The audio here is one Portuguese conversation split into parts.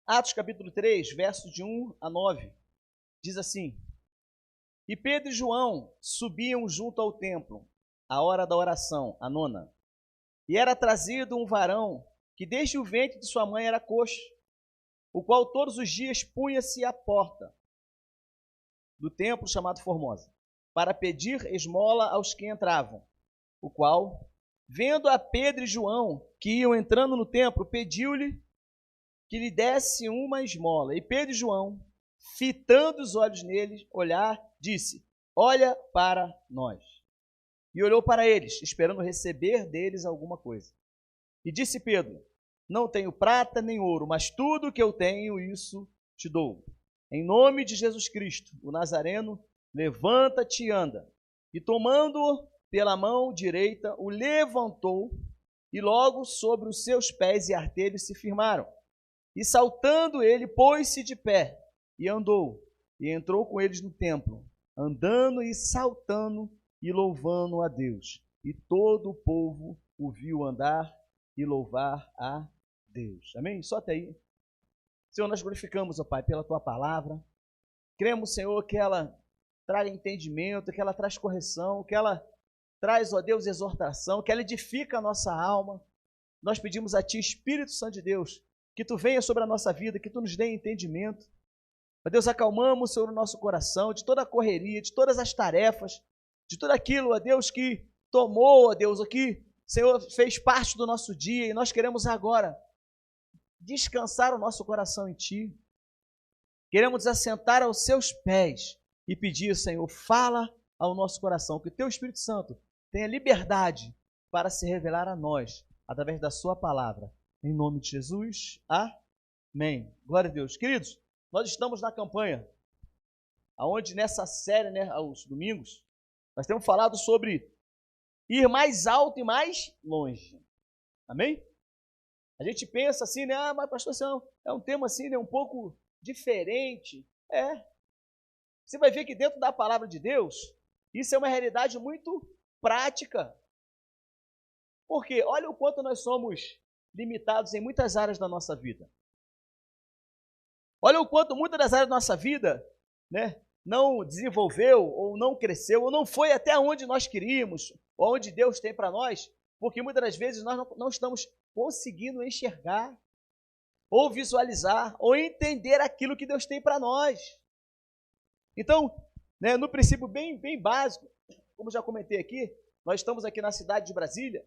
Atos capítulo 3, versos de 1 a 9, diz assim: E Pedro e João subiam junto ao templo, à hora da oração, a nona. E era trazido um varão que desde o ventre de sua mãe era coxo, o qual todos os dias punha-se à porta do templo chamado Formosa, para pedir esmola aos que entravam, o qual, vendo a Pedro e João que iam entrando no templo, pediu-lhe que lhe desse uma esmola. E Pedro e João, fitando os olhos neles, disse: Olha para nós. E olhou para eles, esperando receber deles alguma coisa. E disse Pedro: Não tenho prata nem ouro, mas tudo o que eu tenho, isso te dou. Em nome de Jesus Cristo, o Nazareno, levanta-te e anda. E tomando-o pela mão direita, o levantou, e logo sobre os seus pés e artelhos se firmaram. E saltando ele, pôs-se de pé, e andou, e entrou com eles no templo, andando e saltando, e louvando a Deus. E todo o povo o viu andar e louvar a Deus. Amém? Só até aí. Senhor, nós glorificamos, ó Pai, pela Tua palavra. Cremos, Senhor, que ela traga entendimento, que ela traz correção, que ela traz, ó Deus, exortação, que ela edifica a nossa alma. Nós pedimos a Ti, Espírito Santo de Deus, que Tu venha sobre a nossa vida, que Tu nos dê entendimento. Ó Deus, acalmamos, Senhor, o nosso coração de toda a correria, de todas as tarefas, de tudo aquilo, ó Deus, que tomou, ó Deus, o que, Senhor, fez parte do nosso dia, e nós queremos agora descansar o nosso coração em Ti. Queremos assentar aos Seus pés e pedir, Senhor, fala ao nosso coração, que o Teu Espírito Santo tenha liberdade para se revelar a nós, através da Sua palavra. Em nome de Jesus, amém. Glória a Deus. Queridos, nós estamos na campanha, onde nessa série, né, aos domingos, nós temos falado sobre ir mais alto e mais longe. Amém? A gente pensa assim, né? Mas pastor, é um tema assim, né, um pouco diferente. Você vai ver que dentro da palavra de Deus, isso é uma realidade muito prática. Porque olha o quanto nós somos limitados em muitas áreas da nossa vida. Olha o quanto muitas das áreas da nossa vida, né, não desenvolveu, ou não cresceu, ou não foi até onde nós queríamos, ou onde Deus tem para nós, porque muitas das vezes nós não estamos conseguindo enxergar, ou visualizar, ou entender aquilo que Deus tem para nós. Então, né, no princípio bem básico, como já comentei aqui, nós estamos aqui na cidade de Brasília,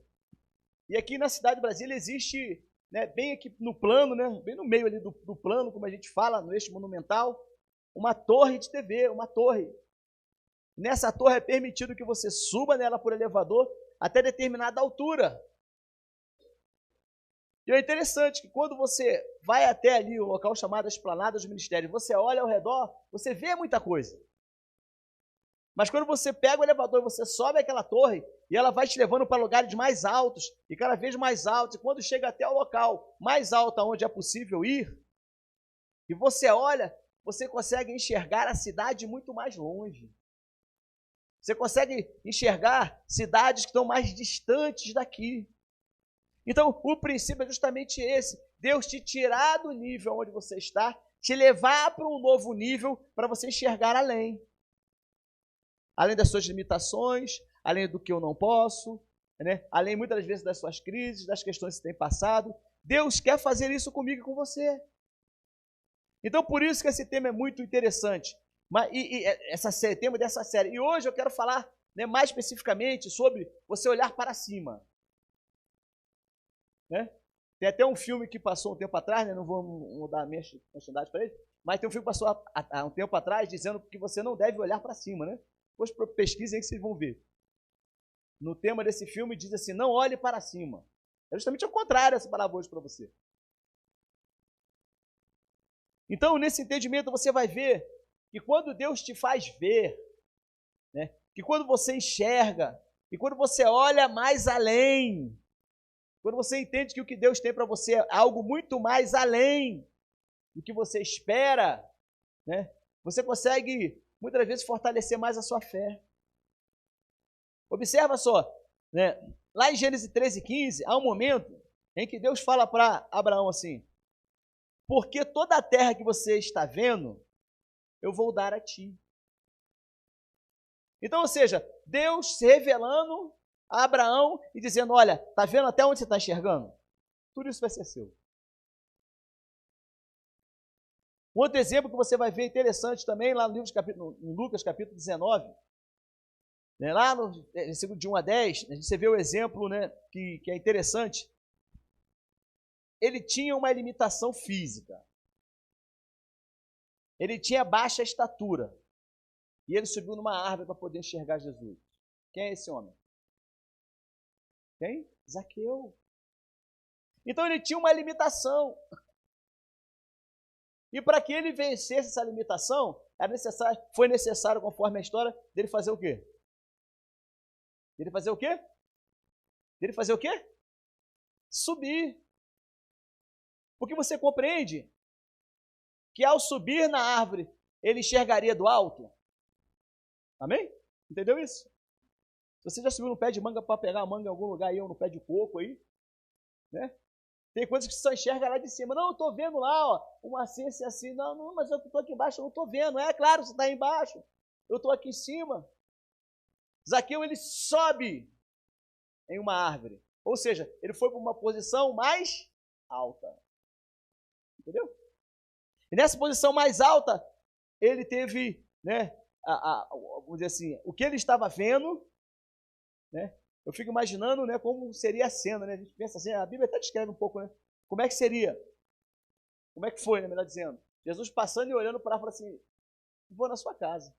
e aqui na cidade de Brasília existe, né, bem aqui no plano, né, bem no meio ali do plano, como a gente fala, no eixo monumental, uma torre de TV, uma torre. Nessa torre é permitido que você suba nela por elevador até determinada altura. E é interessante que quando você vai até ali o local chamado Esplanada dos Ministérios, você olha ao redor, você vê muita coisa. Mas quando você pega o elevador e você sobe aquela torre, e ela vai te levando para lugares mais altos, e cada vez mais altos, e quando chega até o local mais alto onde é possível ir, e você olha, você consegue enxergar a cidade muito mais longe. Você consegue enxergar cidades que estão mais distantes daqui. Então, o princípio é justamente esse. Deus te tirar do nível onde você está, te levar para um novo nível para você enxergar além. Além das suas limitações, além do que eu não posso, né? Além muitas vezes das suas crises, das questões que você tem passado. Deus quer fazer isso comigo e com você. Então, por isso que esse tema é muito interessante. Esse tema dessa série. E hoje eu quero falar, né, mais especificamente sobre você olhar para cima. Né? Tem até um filme que passou um tempo atrás, né? Não vou dar a minha quantidade para ele, mas tem um filme que passou há um tempo atrás dizendo que você não deve olhar para cima. Né? Depois pesquisem aí que vocês vão ver. No tema desse filme diz assim, não olhe para cima. É justamente o contrário essa palavra hoje para você. Então, nesse entendimento, você vai ver que quando Deus te faz ver, né, que quando você enxerga, e quando você olha mais além, quando você entende que o que Deus tem para você é algo muito mais além do que você espera, né, você consegue, muitas vezes, fortalecer mais a sua fé. Observa só, né, lá em Gênesis 13:15, há um momento em que Deus fala para Abraão assim, porque toda a terra que você está vendo, eu vou dar a ti. Então, ou seja, Deus se revelando a Abraão e dizendo, olha, tá vendo até onde você está enxergando? Tudo isso vai ser seu. Um outro exemplo que você vai ver interessante também, lá no livro em Lucas capítulo 19, né, lá no versículo de 1 a 10, você vê o exemplo, né, que é interessante. Ele tinha uma limitação física. Ele tinha baixa estatura. E ele subiu numa árvore para poder enxergar Jesus. Quem é esse homem? Quem? Zaqueu. Então ele tinha uma limitação. E para que ele vencesse essa limitação, foi necessário, conforme a história, dele fazer o quê? Dele fazer o quê? Dele fazer o quê? Subir. Porque você compreende que ao subir na árvore, ele enxergaria do alto? Amém? Entendeu isso? Você já subiu no pé de manga para pegar a manga em algum lugar aí, ou no pé de coco aí, né? Tem coisas que você só enxerga lá de cima. Não, eu estou vendo lá, ó, uma ciência assim. Não, não, mas eu estou aqui embaixo, eu não estou vendo. É claro, você está aí embaixo. Eu estou aqui em cima. Zaqueu, ele sobe em uma árvore. Ou seja, ele foi para uma posição mais alta. Entendeu? E nessa posição mais alta, ele teve, né, vamos dizer assim, o que ele estava vendo, né? Eu fico imaginando, né, como seria a cena, né? A gente pensa assim, a Bíblia até descreve um pouco, né? Como é que seria? Como é que foi, né, melhor dizendo? Jesus passando e olhando para lá e falando assim, vou na sua casa.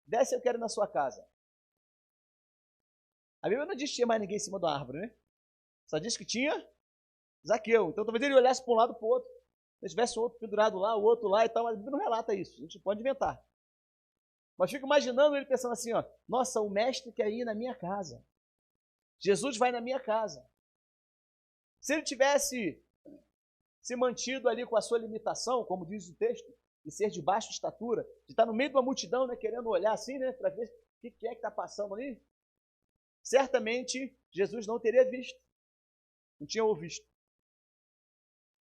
Desce, eu quero ir na sua casa. A Bíblia não diz que tinha mais ninguém em cima da árvore, né? Só diz que tinha Zaqueu. Então talvez ele olhasse para um lado e para o outro. Se tivesse outro pendurado lá, o outro lá e tal, mas a Bíblia não relata isso. A gente pode inventar. Mas fico imaginando ele pensando assim, ó, nossa, o mestre quer ir na minha casa. Jesus vai na minha casa. Se ele tivesse se mantido ali com a sua limitação, como diz o texto, de ser de baixa estatura, de estar no meio de uma multidão, né, querendo olhar assim, né, para ver o que é que está passando ali, certamente Jesus não teria visto, não tinha ouvido.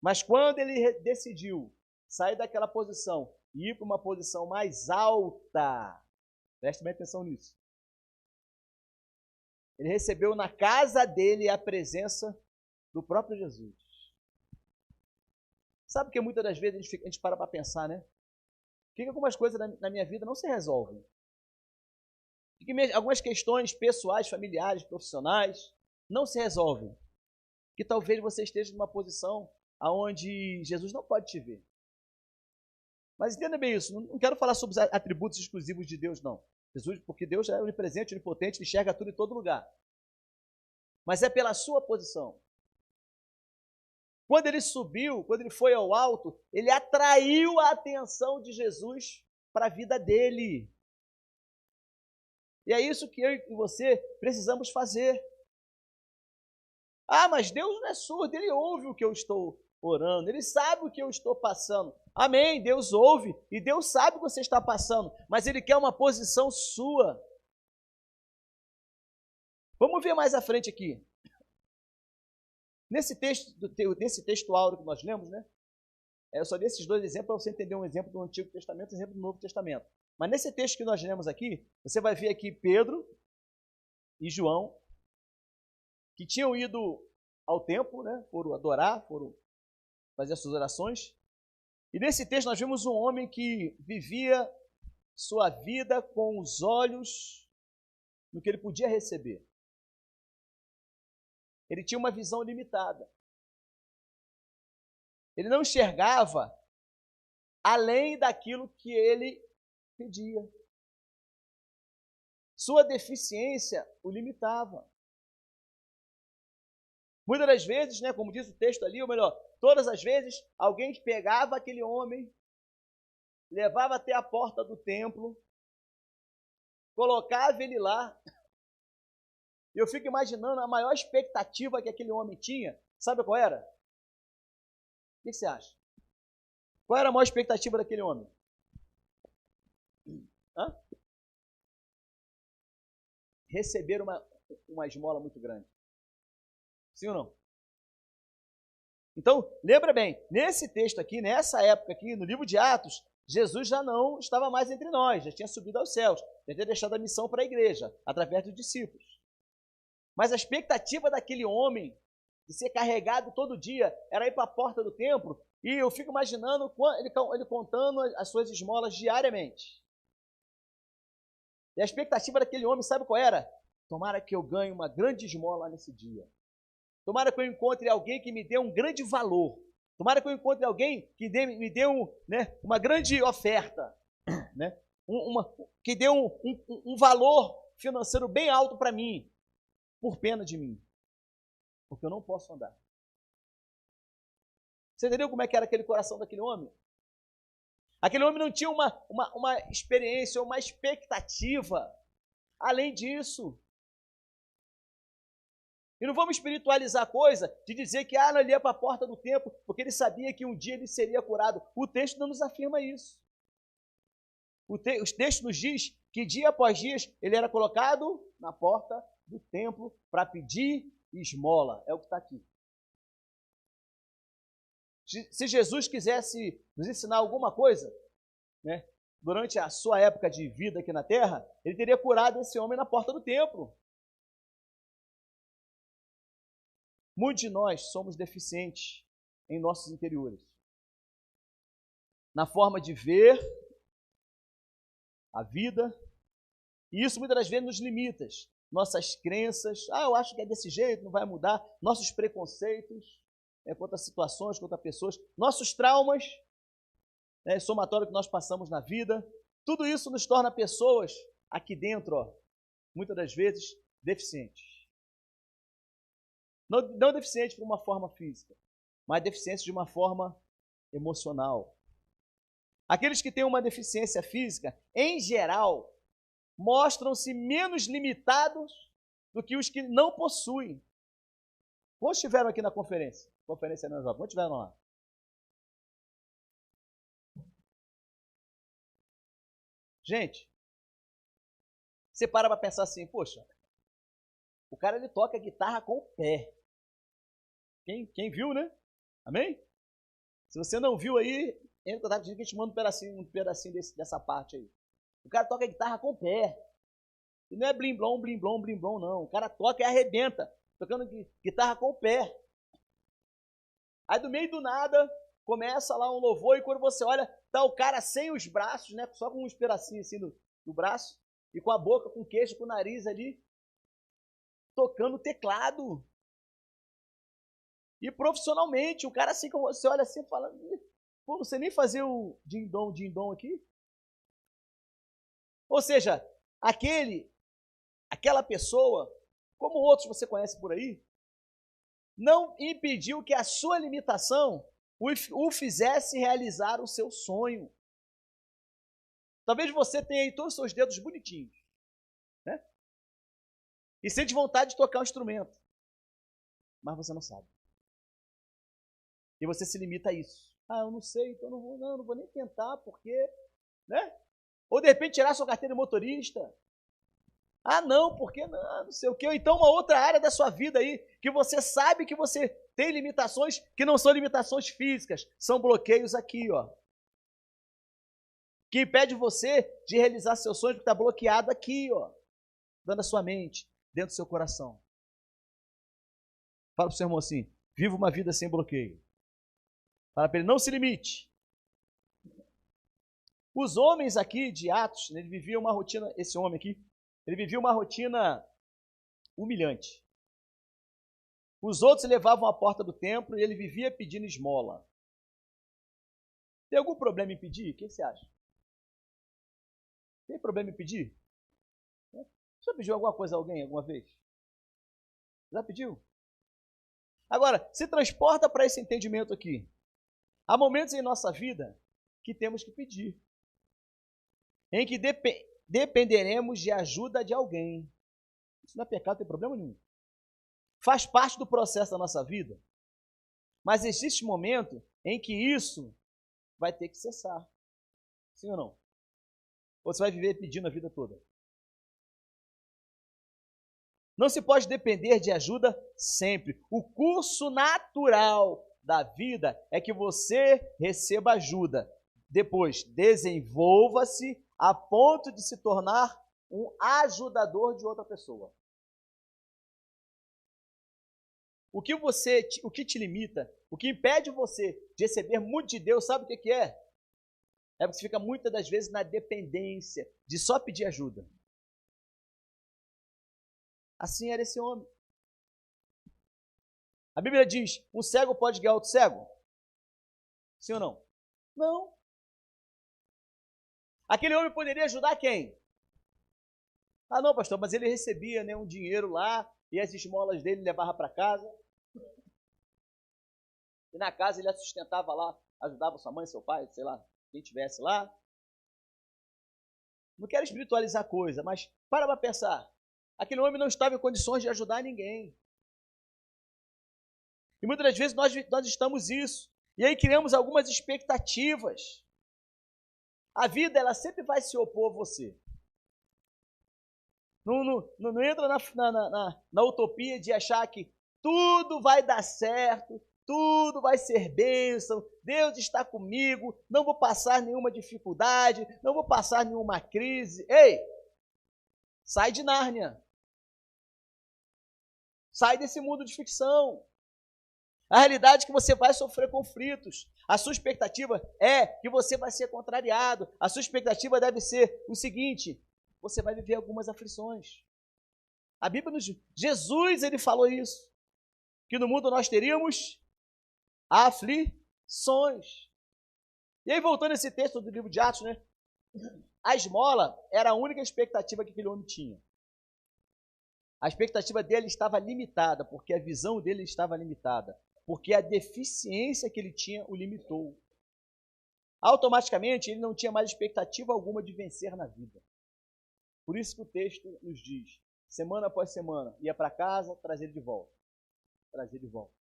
Mas quando ele decidiu sair daquela posição e ir para uma posição mais alta, preste bem atenção nisso, ele recebeu na casa dele a presença do próprio Jesus. Sabe que muitas das vezes a gente para pensar, né? Por que algumas coisas na minha vida não se resolvem? Por que algumas questões pessoais, familiares, profissionais não se resolvem? Que talvez você esteja numa posição onde Jesus não pode te ver. Mas entenda bem isso, não quero falar sobre os atributos exclusivos de Deus, não. Jesus, porque Deus é onipresente, onipotente, ele enxerga tudo em todo lugar. Mas é pela sua posição. Quando ele subiu, quando ele foi ao alto, ele atraiu a atenção de Jesus para a vida dele. E é isso que eu e você precisamos fazer. Ah, mas Deus não é surdo, ele ouve o que eu estou orando, ele sabe o que eu estou passando. Amém, Deus ouve e Deus sabe o que você está passando, mas ele quer uma posição sua. Vamos ver mais à frente aqui. Nesse texto áureo que nós lemos, né? Eu só dei esses dois exemplos para você entender um exemplo do Antigo Testamento e um exemplo do Novo Testamento. Mas nesse texto que nós lemos aqui, você vai ver aqui Pedro e João, que tinham ido ao templo, né? Foram adorar, foram fazer as suas orações. E nesse texto nós vimos um homem que vivia sua vida com os olhos no que ele podia receber. Ele tinha uma visão limitada. Ele não enxergava além daquilo que ele pedia. Sua deficiência o limitava. Muitas das vezes, né, como diz o texto ali, ou melhor, todas as vezes, alguém pegava aquele homem, levava até a porta do templo, colocava ele lá. E eu fico imaginando a maior expectativa que aquele homem tinha. Sabe qual era? O que você acha? Qual era a maior expectativa daquele homem? Hã? Receber uma esmola muito grande. Sim ou não? Então, lembra bem, nesse texto aqui, nessa época aqui, no livro de Atos, Jesus já não estava mais entre nós, já tinha subido aos céus, já tinha deixado a missão para a igreja, através dos discípulos. Mas a expectativa daquele homem de ser carregado todo dia era ir para a porta do templo, e eu fico imaginando ele contando as suas esmolas diariamente. E a expectativa daquele homem, sabe qual era? Tomara que eu ganhe uma grande esmola nesse dia. Tomara que eu encontre alguém que me dê um grande valor. Tomara que eu encontre alguém que me dê uma grande oferta. Né? Que dê um valor financeiro bem alto para mim, por pena de mim. Porque eu não posso andar. Você entendeu como é que era aquele coração daquele homem? Aquele homem não tinha uma experiência, uma expectativa além disso. E não vamos espiritualizar a coisa de dizer que ele ia para a porta do templo porque ele sabia que um dia ele seria curado. O texto não nos afirma isso. O texto nos diz que dia após dia ele era colocado na porta do templo para pedir esmola. É o que está aqui. Se Jesus quisesse nos ensinar alguma coisa, né, durante a sua época de vida aqui na terra, ele teria curado esse homem na porta do templo. Muitos de nós somos deficientes em nossos interiores. Na forma de ver a vida, e isso muitas das vezes nos limita. Nossas crenças, eu acho que é desse jeito, não vai mudar. Nossos preconceitos, contra situações, contra pessoas, nossos traumas, somatório que nós passamos na vida, tudo isso nos torna pessoas aqui dentro, muitas das vezes, deficientes. Não deficientes por uma forma física, mas deficientes de uma forma emocional. Aqueles que têm uma deficiência física, em geral, mostram-se menos limitados do que os que não possuem. Quantos estiveram aqui na conferência? Conferência na Jovem. Quantos estiveram lá? Gente, você para pensar assim, poxa, o cara ele toca guitarra com o pé. Quem viu, né? Amém? Se você não viu aí, entra em contato que a gente manda um pedacinho dessa parte aí. O cara toca guitarra com o pé. E não é blim-blom, blim-blom, blim-blom, não. O cara toca e arrebenta, tocando guitarra com o pé. Aí do meio do nada, começa lá um louvor, e quando você olha, tá o cara sem os braços, né? Só com uns pedacinhos assim do braço, e com a boca, com o queixo, com o nariz ali, tocando teclado. E profissionalmente, o cara assim, como você olha assim, fala, pô, você nem fazer o din-dom aqui? Ou seja, aquela pessoa, como outros você conhece por aí, não impediu que a sua limitação o fizesse realizar o seu sonho. Talvez você tenha aí todos os seus dedos bonitinhos, né? E sente vontade de tocar um instrumento, mas você não sabe. E você se limita a isso. Eu não sei, então não vou nem tentar, porque, né? Ou de repente tirar sua carteira de motorista. Não, porque não sei o quê. Ou então uma outra área da sua vida aí, que você sabe que você tem limitações, que não são limitações físicas, são bloqueios aqui, ó. Que impede você de realizar seus sonhos, porque está bloqueado aqui, ó. Dentro da sua mente, dentro do seu coração. Fala para o seu irmão assim, viva uma vida sem bloqueio. Fala para ele, não se limite. Os homens aqui de Atos, ele vivia uma rotina, esse homem aqui, ele vivia uma rotina humilhante. Os outros levavam à porta do templo e ele vivia pedindo esmola. Tem algum problema em pedir? O que você acha? Tem problema em pedir? Já pediu alguma coisa a alguém alguma vez? Já pediu? Agora, se transporta para esse entendimento aqui. Há momentos em nossa vida que temos que pedir, em que dependeremos de ajuda de alguém. Isso não é pecado, não tem problema nenhum. Faz parte do processo da nossa vida. Mas existe um momento em que isso vai ter que cessar. Sim ou não? Ou você vai viver pedindo a vida toda? Não se pode depender de ajuda sempre. O curso natural da vida é que você receba ajuda. Depois, desenvolva-se a ponto de se tornar um ajudador de outra pessoa. O que te limita, o que impede você de receber muito de Deus, sabe o que é? É porque você fica muitas das vezes na dependência de só pedir ajuda. Assim era esse homem. A Bíblia diz, um cego pode guiar outro cego? Sim ou não? Não. Aquele homem poderia ajudar quem? Ah, não, pastor, mas ele recebia, né, um dinheiro lá e as esmolas dele levava para casa. E na casa ele a sustentava lá, ajudava sua mãe, seu pai, sei lá, quem estivesse lá. Não quero espiritualizar a coisa, mas para pensar. Aquele homem não estava em condições de ajudar ninguém. E muitas das vezes nós estamos isso. E aí criamos algumas expectativas. A vida, ela sempre vai se opor a você. Não entra na utopia de achar que tudo vai dar certo, tudo vai ser bênção, Deus está comigo, não vou passar nenhuma dificuldade, não vou passar nenhuma crise. Ei, sai de Nárnia. Sai desse mundo de ficção. A realidade é que você vai sofrer conflitos. A sua expectativa é que você vai ser contrariado. A sua expectativa deve ser o seguinte: você vai viver algumas aflições. A Bíblia nos diz, Jesus, ele falou isso, que no mundo nós teríamos aflições. E aí, voltando a esse texto do livro de Atos, né? A esmola era a única expectativa que aquele homem tinha. A expectativa dele estava limitada, porque a visão dele estava limitada, porque a deficiência que ele tinha o limitou. Automaticamente, ele não tinha mais expectativa alguma de vencer na vida. Por isso que o texto nos diz, semana após semana, ia para casa, trazer de volta. Trazer de volta.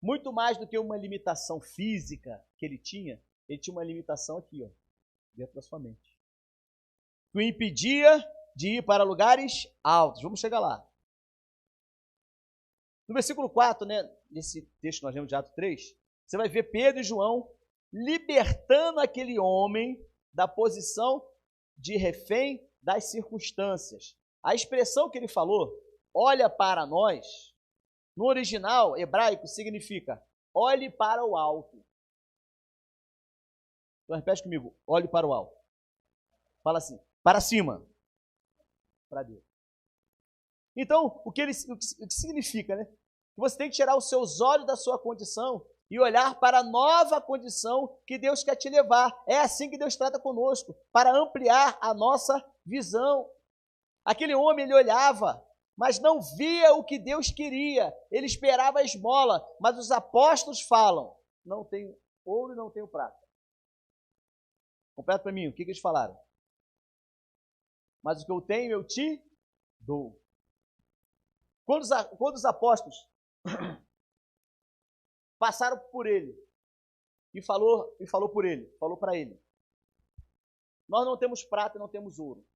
Muito mais do que uma limitação física que ele tinha uma limitação aqui, ó, dentro da sua mente. Que o impedia de ir para lugares altos. Vamos chegar lá. No versículo 4, né, nesse texto que nós lemos de Atos 3, você vai ver Pedro e João libertando aquele homem da posição de refém das circunstâncias. A expressão que ele falou, olha para nós, no original hebraico significa olhe para o alto. Então repete comigo, olhe para o alto. Fala assim, para cima. Para Deus. Então, o que significa, né? Que você tem que tirar os seus olhos da sua condição e olhar para a nova condição que Deus quer te levar. É assim que Deus trata conosco, para ampliar a nossa visão. Aquele homem, ele olhava, mas não via o que Deus queria. Ele esperava a esmola, mas os apóstolos falam, não tenho ouro e não tenho prata. Completa para mim, o que eles falaram? Mas o que eu tenho, eu te dou. Quando os apóstolos passaram por ele e falou para ele, nós não temos prata e não temos ouro,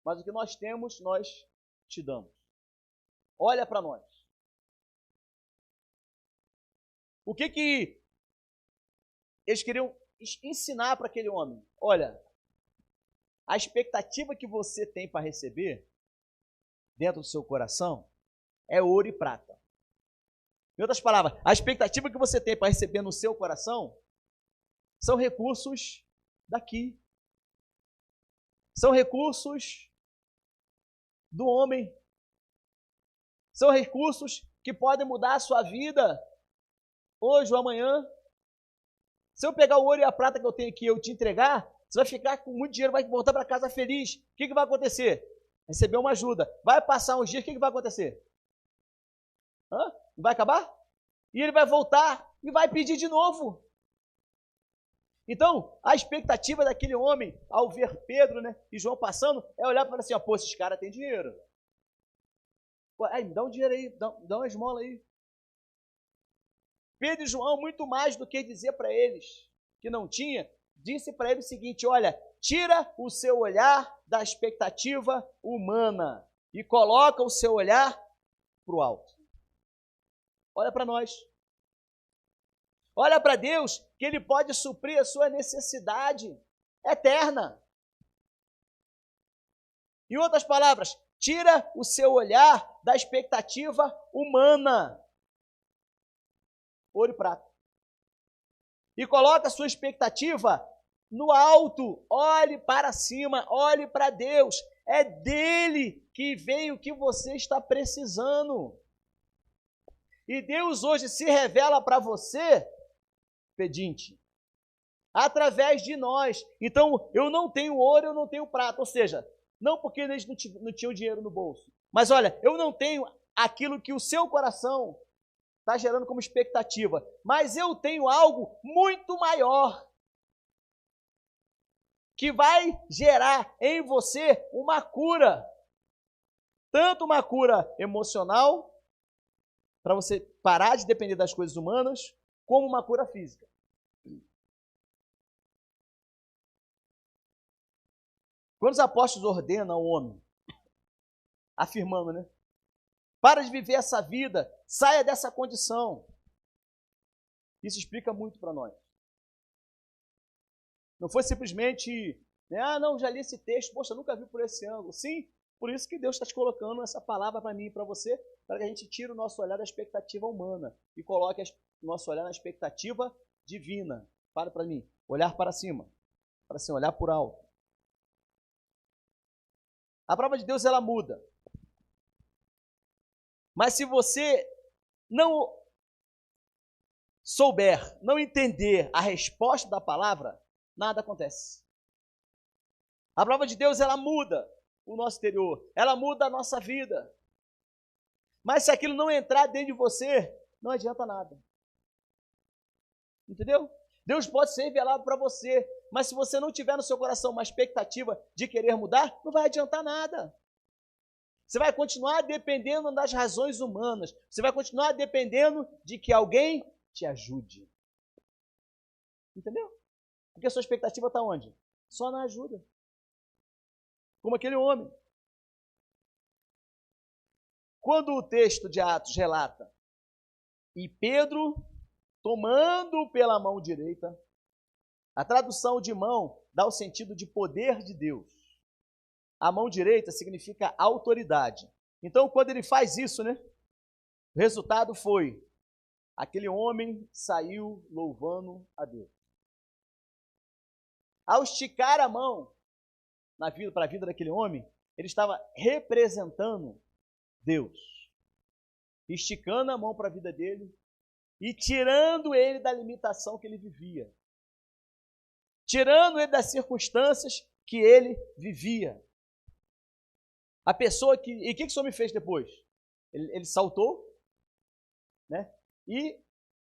mas o que nós temos, nós te damos. Olha para nós. O que eles queriam ensinar para aquele homem? Olha, a expectativa que você tem para receber dentro do seu coração é ouro e prata. Em outras palavras, a expectativa que você tem para receber no seu coração são recursos daqui. São recursos do homem. São recursos que podem mudar a sua vida hoje ou amanhã. Se eu pegar o ouro e a prata que eu tenho aqui e eu te entregar, você vai ficar com muito dinheiro, vai voltar para casa feliz. O que vai acontecer? Receber uma ajuda. Vai passar uns dias, o que vai acontecer? Não vai acabar? E ele vai voltar e vai pedir de novo. Então, a expectativa daquele homem, ao ver Pedro, né, e João passando, é olhar e falar assim, ó, pô, esses caras têm dinheiro. Pô, me dá um dinheiro aí, dá uma esmola aí. Pedro e João, muito mais do que dizer para eles que não tinha, disse para eles o seguinte, olha, tira o seu olhar da expectativa humana e coloca o seu olhar para o alto. Olha para nós. Olha para Deus, que Ele pode suprir a sua necessidade eterna. Em outras palavras, tira o seu olhar da expectativa humana. Ouro e prata. E coloca a sua expectativa no alto. Olhe para cima, olhe para Deus. É dele que vem o que você está precisando. E Deus hoje se revela para você, pedinte, através de nós. Então, eu não tenho ouro, eu não tenho prata. Ou seja, não porque eles não tinham dinheiro no bolso. Mas olha, eu não tenho aquilo que o seu coração está gerando como expectativa. Mas eu tenho algo muito maior, que vai gerar em você uma cura. Tanto uma cura emocional, para você parar de depender das coisas humanas, como uma cura física. Quando os apóstolos ordenam ao homem, afirmando, né? Para de viver essa vida, saia dessa condição. Isso explica muito para nós. Não foi simplesmente, né, não, já li esse texto, poxa, nunca vi por esse ângulo. Sim, por isso que Deus está te colocando essa palavra para mim e para você, para que a gente tire o nosso olhar da expectativa humana e coloque o nosso olhar na expectativa divina. Para mim, olhar para cima, para assim, olhar por alto. A palavra de Deus, ela muda. Mas se você não souber, não entender a resposta da palavra, nada acontece. A palavra de Deus, ela muda o nosso interior, ela muda a nossa vida. Mas se aquilo não entrar dentro de você, não adianta nada. Entendeu? Deus pode ser revelado para você, mas se você não tiver no seu coração uma expectativa de querer mudar, não vai adiantar nada. Você vai continuar dependendo das razões humanas. Você vai continuar dependendo de que alguém te ajude. Entendeu? Porque a sua expectativa está onde? Só na ajuda. Como aquele homem. Quando o texto de Atos relata, e Pedro, tomando pela mão direita, a tradução de mão dá o sentido de poder de Deus. A mão direita significa autoridade. Então, quando ele faz isso, né? O resultado foi, aquele homem saiu louvando a Deus. Ao esticar a mão para a vida daquele homem, ele estava representando Deus. Esticando a mão para a vida dele e tirando ele da limitação que ele vivia. Tirando ele das circunstâncias que ele vivia. A pessoa que... E o que esse homem fez depois? Ele saltou, né? E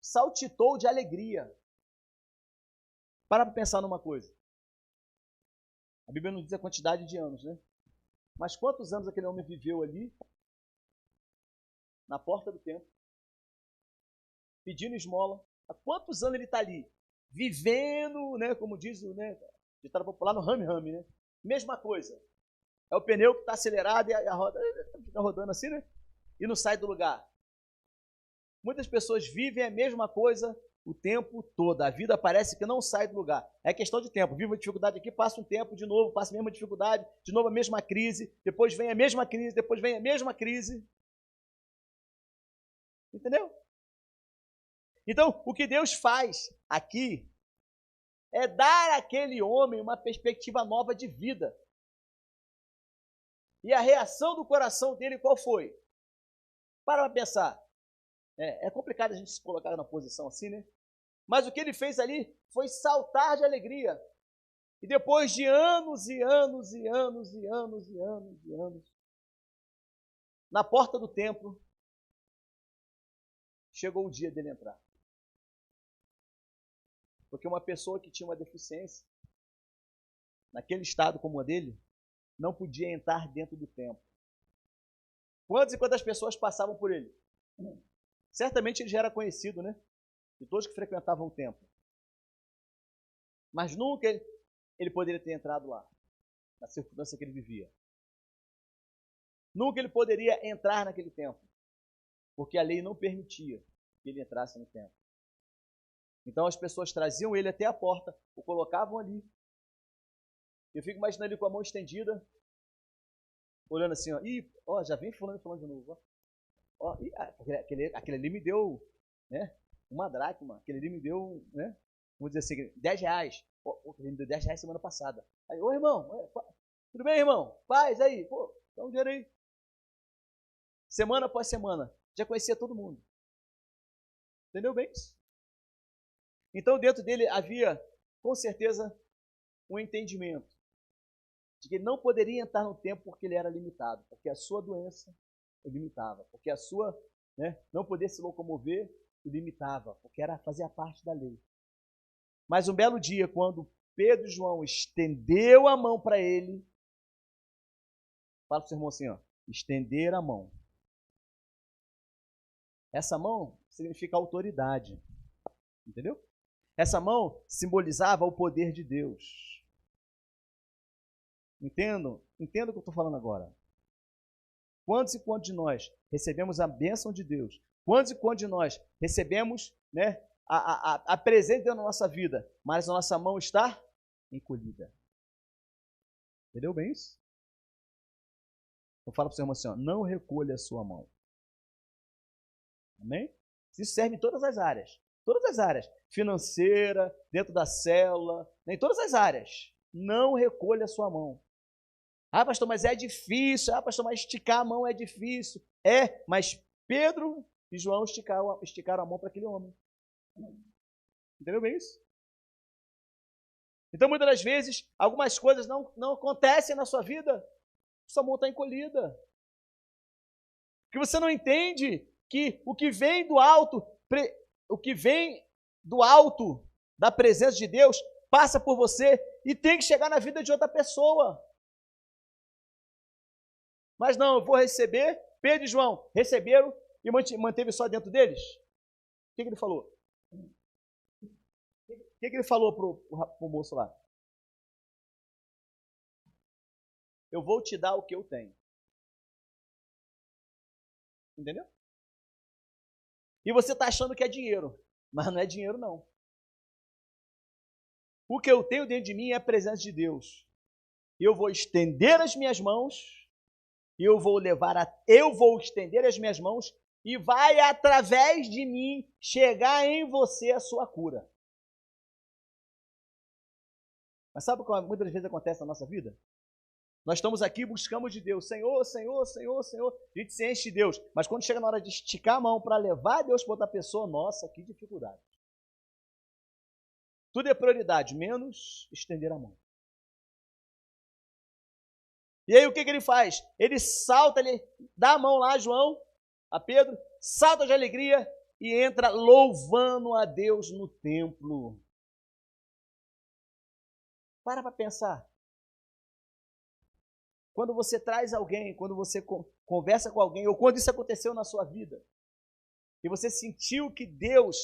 saltitou de alegria. Para pensar numa coisa. A Bíblia não diz a quantidade de anos, né? Mas quantos anos aquele homem viveu ali, na porta do templo, pedindo esmola? Há quantos anos ele está ali? Vivendo, né? Como diz o, né, ditado popular, no rame-rame, né? Mesma coisa. É o pneu que está acelerado e a roda fica rodando assim, né? E não sai do lugar. Muitas pessoas vivem a mesma coisa o tempo todo. A vida parece que não sai do lugar. É questão de tempo. Vive uma dificuldade aqui, passa um tempo de novo, passa a mesma dificuldade, de novo a mesma crise, depois vem a mesma crise, depois vem a mesma crise. Entendeu? Então, o que Deus faz aqui é dar àquele homem uma perspectiva nova de vida. E a reação do coração dele qual foi? Para pensar. É complicado a gente se colocar na posição assim, né? Mas o que ele fez ali foi saltar de alegria. E depois de anos e anos e anos e anos e anos e anos, na porta do templo, chegou o dia dele entrar. Porque uma pessoa que tinha uma deficiência, naquele estado como a dele, não podia entrar dentro do templo. Quantas e quantas pessoas passavam por ele? Certamente ele já era conhecido, né? De todos que frequentavam o templo. Mas nunca ele poderia ter entrado lá, na circunstância que ele vivia. Nunca ele poderia entrar naquele templo, porque a lei não permitia que ele entrasse no templo. Então as pessoas traziam ele até a porta, o colocavam ali. Eu fico imaginando ele com a mão estendida, olhando assim, ó, já vem falando de novo, ó, aquele ali me deu, né, uma dracma, aquele ali me deu, né, vamos dizer assim, R$10, ele me deu R$10 semana passada. Aí, ô irmão, tudo bem, irmão? Paz aí, pô, dá um dinheiro aí. Semana após semana, já conhecia todo mundo. Entendeu bem isso? Então dentro dele havia, com certeza, um entendimento de que ele não poderia entrar no templo porque ele era limitado, porque a sua doença o limitava, porque a sua, né, não poder se locomover o limitava, porque fazia parte da lei. Mas um belo dia, quando Pedro e João estendeu a mão para ele, fala para o seu irmão assim, ó, estender a mão. Essa mão significa autoridade, entendeu? Essa mão simbolizava o poder de Deus. Entendo o que eu estou falando agora. Quantos e quantos de nós recebemos a bênção de Deus? Quantos e quantos de nós recebemos, né, a presença da nossa vida, mas a nossa mão está encolhida? Entendeu bem isso? Eu falo para o seu irmão assim, ó, não recolha a sua mão. Amém? Isso serve em todas as áreas. Todas as áreas. Financeira, dentro da célula, em todas as áreas. Não recolha a sua mão. Ah, pastor, mas é difícil. Ah, pastor, mas esticar a mão é difícil. É, mas Pedro e João esticaram a mão para aquele homem. Entendeu bem isso? Então, muitas das vezes, algumas coisas não acontecem na sua vida, sua mão está encolhida. Porque você não entende que o que vem do alto, da presença de Deus, passa por você e tem que chegar na vida de outra pessoa. Mas não, eu vou receber. Pedro e João receberam e manteve só dentro deles. O que ele falou? O que ele falou pro moço lá? Eu vou te dar o que eu tenho. Entendeu? E você está achando que é dinheiro, mas não é dinheiro não. O que eu tenho dentro de mim é a presença de Deus. Eu vou estender as minhas mãos, eu vou estender as minhas mãos e vai através de mim chegar em você a sua cura. Mas sabe o que muitas vezes acontece na nossa vida? Nós estamos aqui e buscamos de Deus. Senhor, Senhor, Senhor, Senhor. A gente se enche de Deus. Mas quando chega na hora de esticar a mão para levar Deus para outra pessoa, nossa, que dificuldade. Tudo é prioridade, menos estender a mão. E aí o que ele faz? Ele salta, ele dá a mão lá a João, a Pedro, salta de alegria e entra louvando a Deus no templo. Para pensar. Quando você traz alguém, quando você conversa com alguém, ou quando isso aconteceu na sua vida, e você sentiu que Deus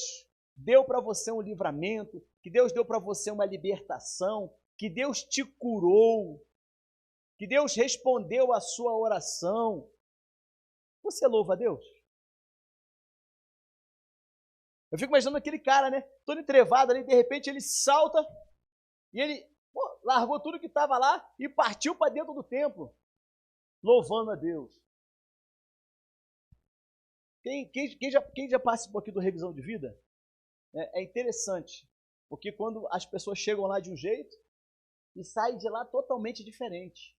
deu para você um livramento, que Deus deu para você uma libertação, que Deus te curou, que Deus respondeu a sua oração, você louva a Deus? Eu fico imaginando aquele cara, né, todo entrevado ali, de repente ele salta e ele largou tudo que estava lá e partiu para dentro do templo, louvando a Deus. Quem já participou aqui do Revisão de Vida, é interessante, porque quando as pessoas chegam lá de um jeito e saem de lá totalmente diferente.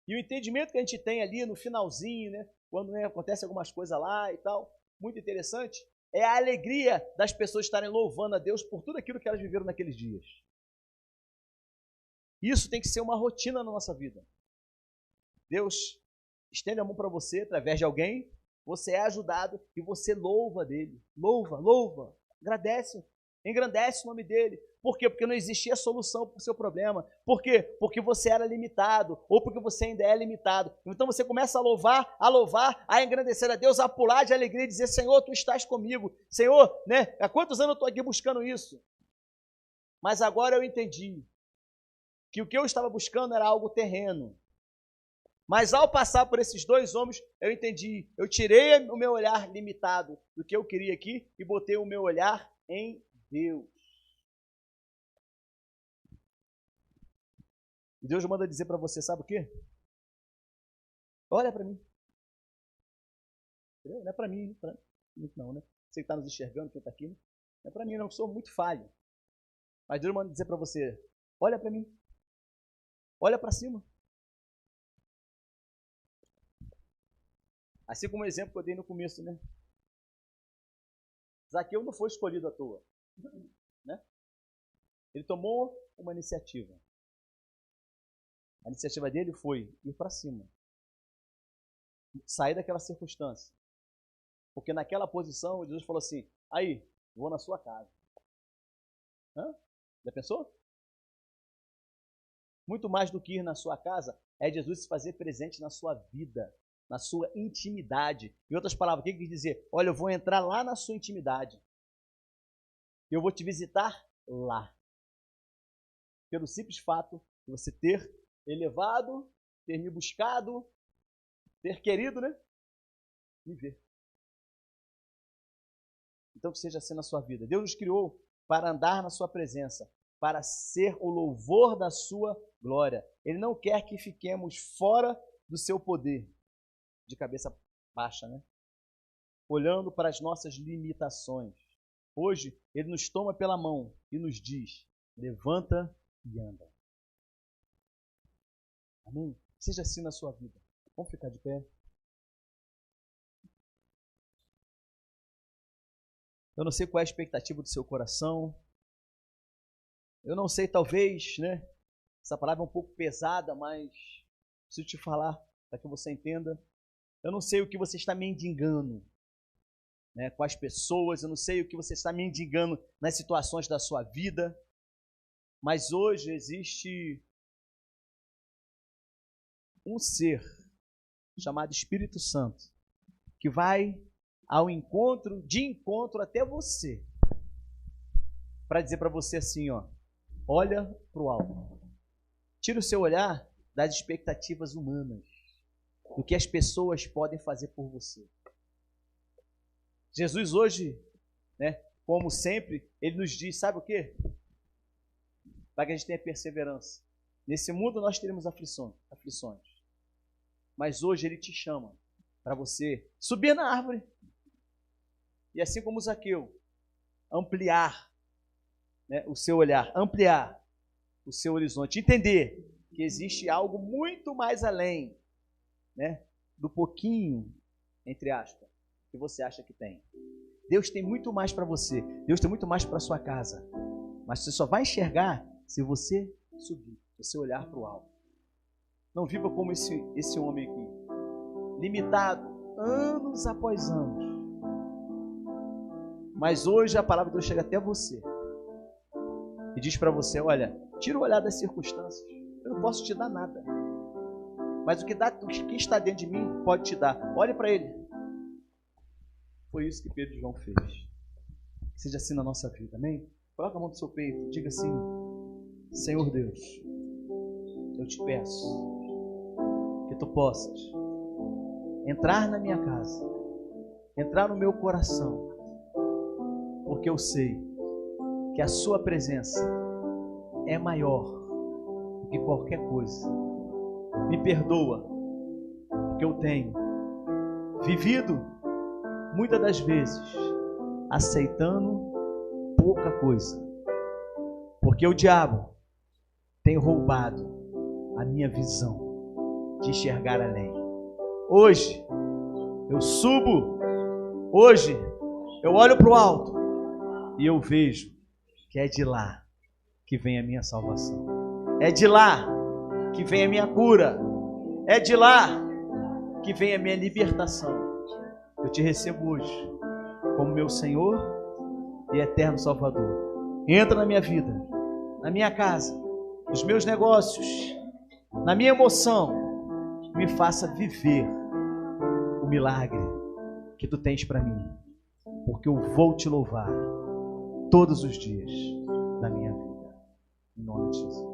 E o entendimento que a gente tem ali no finalzinho, né, quando, né, acontece algumas coisas lá e tal, muito interessante, é a alegria das pessoas estarem louvando a Deus por tudo aquilo que elas viveram naqueles dias. Isso tem que ser uma rotina na nossa vida. Deus estende a mão para você através de alguém, você é ajudado e você louva dele. Louva, agradece, engrandece o nome dele. Por quê? Porque não existia solução para o seu problema. Por quê? Porque você era limitado, ou porque você ainda é limitado. Então você começa a louvar, a engrandecer a Deus, a pular de alegria e dizer, Senhor, tu estás comigo. Senhor, né? Há quantos anos eu estou aqui buscando isso? Mas agora eu entendi que o que eu estava buscando era algo terreno. Mas ao passar por esses dois homens, eu entendi. Eu tirei o meu olhar limitado do que eu queria aqui e botei o meu olhar em Deus. E Deus manda dizer para você, sabe o quê? Olha para mim. Não é para mim, não, né? Você que está nos enxergando, quem está aqui, não é para mim, não, eu sou muito falho. Mas Deus manda dizer para você, olha para mim. Olha para cima. Assim como o exemplo que eu dei no começo, né? Zaqueu não foi escolhido à toa, né? Ele tomou uma iniciativa. A iniciativa dele foi ir para cima. Sair daquela circunstância. Porque naquela posição, Jesus falou assim, aí, vou na sua casa. Hã? Já pensou? Muito mais do que ir na sua casa, é Jesus se fazer presente na sua vida, na sua intimidade. Em outras palavras, o que ele quer dizer? Olha, eu vou entrar lá na sua intimidade. Eu vou te visitar lá. Pelo simples fato de você ter elevado, ter me buscado, ter querido, né? Me ver. Então que seja assim na sua vida. Deus nos criou para andar na sua presença, para ser o louvor da sua glória. Ele não quer que fiquemos fora do seu poder, de cabeça baixa, né? Olhando para as nossas limitações. Hoje, Ele nos toma pela mão e nos diz, levanta e anda. Amém? Seja assim na sua vida. Vamos ficar de pé? Eu não sei qual é a expectativa do seu coração. Eu não sei, talvez, né? Essa palavra é um pouco pesada, mas preciso te falar para que você entenda. Eu não sei o que você está mendigando, né, com as pessoas. Eu não sei o que você está mendigando nas situações da sua vida. Mas hoje existe um ser chamado Espírito Santo que vai ao encontro, de encontro até você, para dizer para você assim, ó, olha para o alto. Tira o seu olhar das expectativas humanas, do que as pessoas podem fazer por você. Jesus hoje, né, como sempre, ele nos diz, sabe o quê? Para que a gente tenha perseverança. Nesse mundo nós teremos aflições. Mas hoje ele te chama para você subir na árvore e, assim como Zaqueu, ampliar, né, o seu olhar, ampliar o seu horizonte, entender que existe algo muito mais além, né, do pouquinho, entre aspas, que você acha que tem. Deus tem muito mais para você, Deus tem muito mais para sua casa, mas você só vai enxergar se você subir, se você olhar para o alto. Não viva como esse homem aqui, limitado, anos após anos. Mas hoje a palavra de Deus chega até você e diz para você, olha, tira o olhar das circunstâncias, eu não posso te dar nada, mas o que está dentro de mim pode te dar. Olhe para ele. Foi isso que Pedro e João fez. Que seja assim na nossa vida, amém? Coloca a mão no seu peito, diga assim, Senhor Deus, eu te peço que tu possas entrar na minha casa, entrar no meu coração, porque eu sei que a sua presença é maior do que qualquer coisa. Me perdoa, porque eu tenho vivido muitas das vezes aceitando pouca coisa, porque o diabo tem roubado a minha visão de enxergar além. Hoje eu subo, hoje eu olho para o alto e eu vejo que é de lá que vem a minha salvação, é de lá que vem a minha cura, é de lá que vem a minha libertação. Eu te recebo hoje como meu Senhor e eterno Salvador. Entra na minha vida, na minha casa, nos meus negócios, na minha emoção, me faça viver o milagre que tu tens para mim, porque eu vou te louvar todos os dias da minha vida, em nome de Jesus.